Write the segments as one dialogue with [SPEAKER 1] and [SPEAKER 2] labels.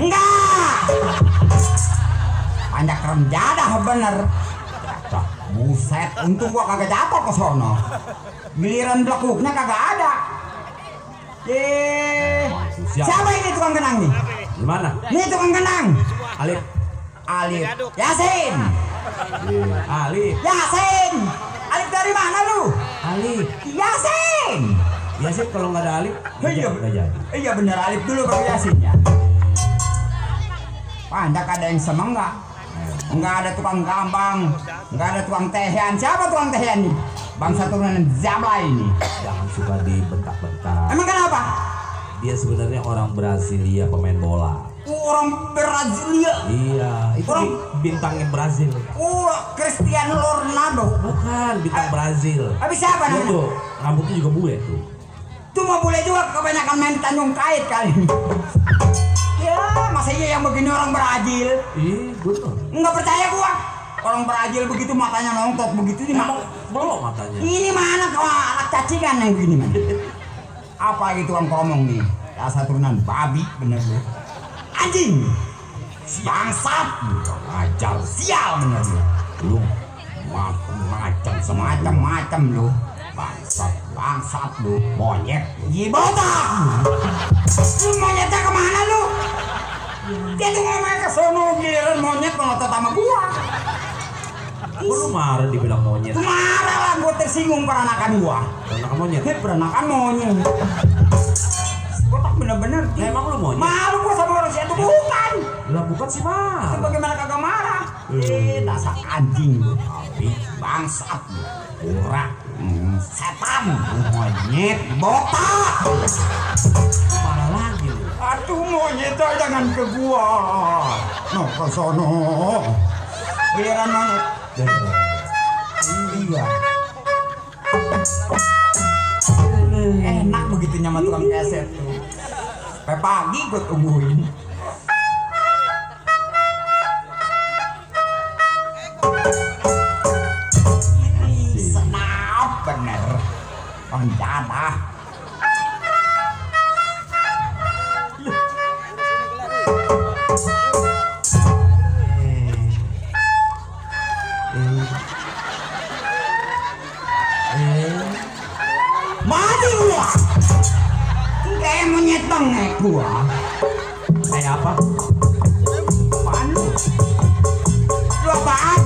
[SPEAKER 1] Enggak. Banyak remjadah bener. Buset, untung gua kagak jatuh ke sono. Giliran blekuknya kagak ada. Siapa ini tukang kenang nih?
[SPEAKER 2] Gimana?
[SPEAKER 1] Nih tukang kenang.
[SPEAKER 2] Alif.
[SPEAKER 1] Alif. Yasin.
[SPEAKER 2] Alif.
[SPEAKER 1] Yasin. Alif dari mana lu?
[SPEAKER 2] Alif.
[SPEAKER 1] Yasin.
[SPEAKER 2] Yasin kalau nggak ada Alif, nggak jadi.
[SPEAKER 1] Iya bener, Alif dulu baru Yasin ya. Pandak ada yang semang nggak? Nggak ada tukang gampang, nggak ada tukang tehian. Siapa tukang tehian nih? Bangsa turunan Zabla ini.
[SPEAKER 2] Jangan suka dibentak-bentak.
[SPEAKER 1] Emang kenapa?
[SPEAKER 2] Dia sebenarnya orang Brasilia, pemain bola.
[SPEAKER 1] Orang Brasilia.
[SPEAKER 2] Iya, itu
[SPEAKER 1] orang
[SPEAKER 2] bintangnya Brazil.
[SPEAKER 1] Cristiano Ronaldo.
[SPEAKER 2] Bukan, bintang Brazil.
[SPEAKER 1] Habis siapa
[SPEAKER 2] namanya?
[SPEAKER 1] Tuh,
[SPEAKER 2] rambutnya juga bule tuh.
[SPEAKER 1] Tuh mau bule juga, kebanyakan main di Tanjung Kait kali. Ya, masa iya yang begini orang Brazil?
[SPEAKER 2] Ih, betul.
[SPEAKER 1] Nggak percaya gua. Orang Brazil begitu matanya nongtot begitu ini mah
[SPEAKER 2] belok matanya.
[SPEAKER 1] Ini mana kau anak cacingan yang begini man. Apa gitu orang kromong nih? Dasar turunan babi bener lu. Anjing. Bangsat. Ajar sial bener lu. Lu macam semacam lu. Bangsat lu, monyet. Botak. Lu monyetnya kemana lu? Dia tuh ngomong ke sono giliran monyet ngotot sama gua.
[SPEAKER 2] Lu marah dibilang monyet?
[SPEAKER 1] Marah lah, gua tersinggung peranakan gua.
[SPEAKER 2] Peranakan monyet?
[SPEAKER 1] Peranakan monyet. Botak bener-bener.
[SPEAKER 2] Emang lu monyet?
[SPEAKER 1] Malu gua sama orang situ bukan.
[SPEAKER 2] Lah bukan sih mah.
[SPEAKER 1] Itu bagaimana kagak marah? Dasar anjing lu. Bangsat lu. Urak. Setan. Monyet. Botak.
[SPEAKER 2] Marah lagi lu.
[SPEAKER 1] Aduh monyet jangan ke gua. No ke sono. Giliran monyet. Iya. Enak begitu nyama tukang keset tuh. Sampai pagi gue tungguin. Ini senap bener. Penjadah. Mati gua. Kayak monyet bengek gua.
[SPEAKER 2] Kayak apa?
[SPEAKER 1] Apaan lu? Lu apaan?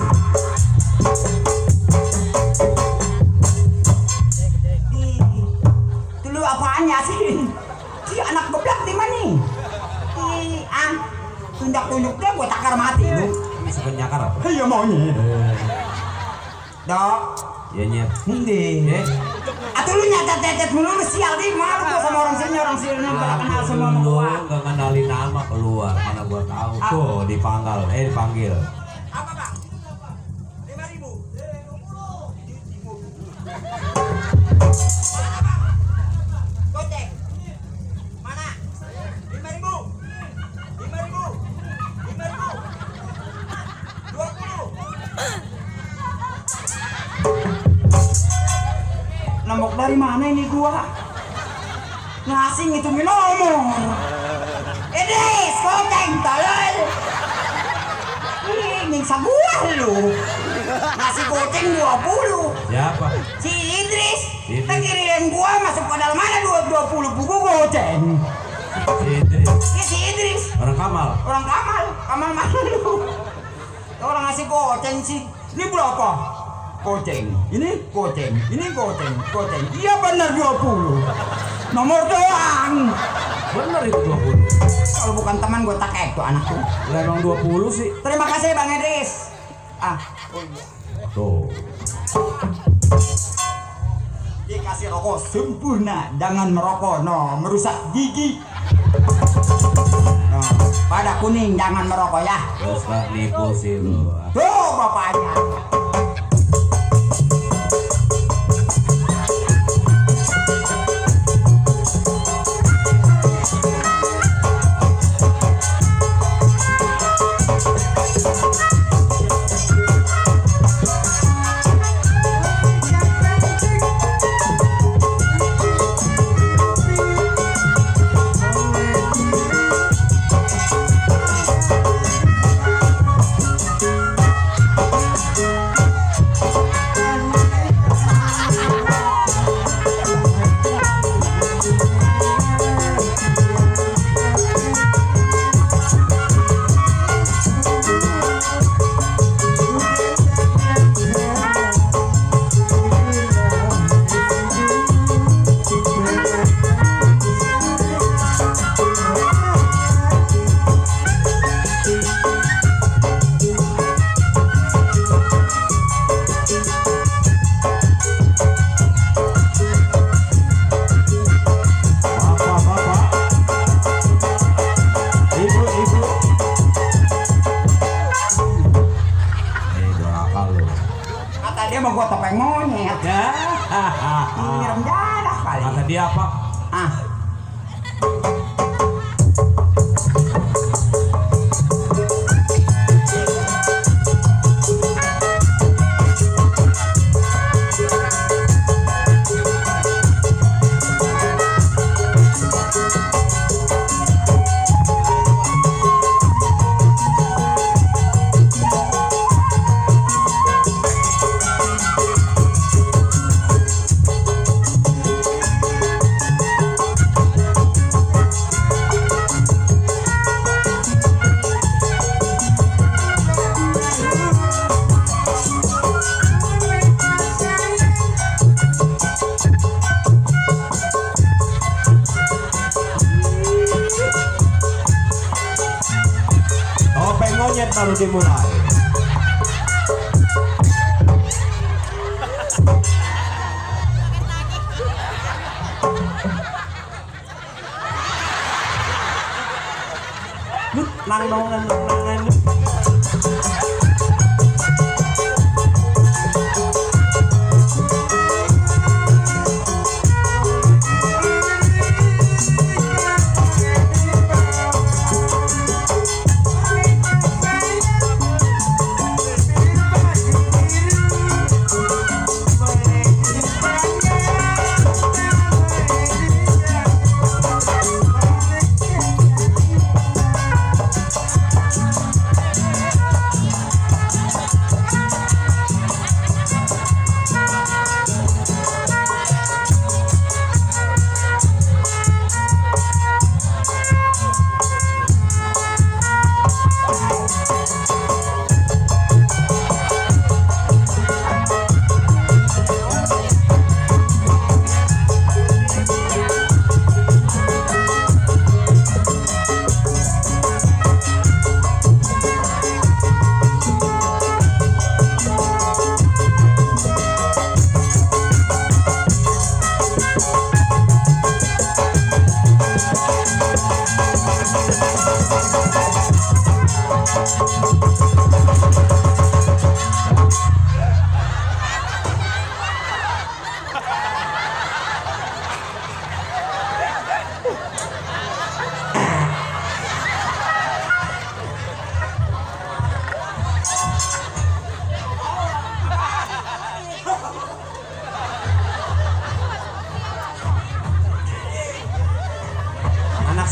[SPEAKER 1] Dok.
[SPEAKER 2] Ya nyet.
[SPEAKER 1] Ndi? Atuh lu nyatet-nyatet mulu sial di malu gua sama orang sini pada kenal semua sama gua.
[SPEAKER 2] Enggak kenalin nama keluar, mana gua tahu. Tuh dipanggil.
[SPEAKER 1] Apa, Pak? 5.000. Goceng. Mana? 5.000. 20. Nembok dari mana ini gua? Ngasih ngitungin nomor. Idris, goceng tolol. Ini sebuah lu. Ngasih goceng 20.
[SPEAKER 2] Siapa?
[SPEAKER 1] Si Idris. Kiririn gua masuk ke dalam mana 20 buku goceng.
[SPEAKER 2] Si Idris.
[SPEAKER 1] Ya si Idris.
[SPEAKER 2] Orang Kamal.
[SPEAKER 1] Kamal mana lu? Orang ngasih goceng sih. Ini berapa? Goceng. Ini goceng. Iya benar 20. Nomor doang.
[SPEAKER 2] Benar itu 20.
[SPEAKER 1] Kalau bukan teman gue tak itu anakku.
[SPEAKER 2] Lah emang 20 sih.
[SPEAKER 1] Terima kasih Bang Idris. Oh iya.
[SPEAKER 2] Tuh.
[SPEAKER 1] Dikasih rokok sempurna, jangan merokok, merusak gigi. Pada kuning jangan merokok ya.
[SPEAKER 2] Terus gak nipu sih lu.
[SPEAKER 1] Tuh bapaknya. Gua topeng monyet. Nyiram darah kali.
[SPEAKER 2] Kata dia apa? Baru dimulai. Nang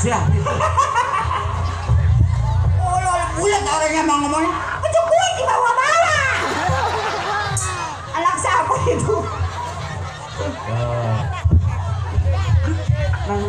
[SPEAKER 2] ya.
[SPEAKER 1] Oh, bulat orangnya mau ngomongnya. Itu kue di bawah-bawah. Anak siapa itu? Nang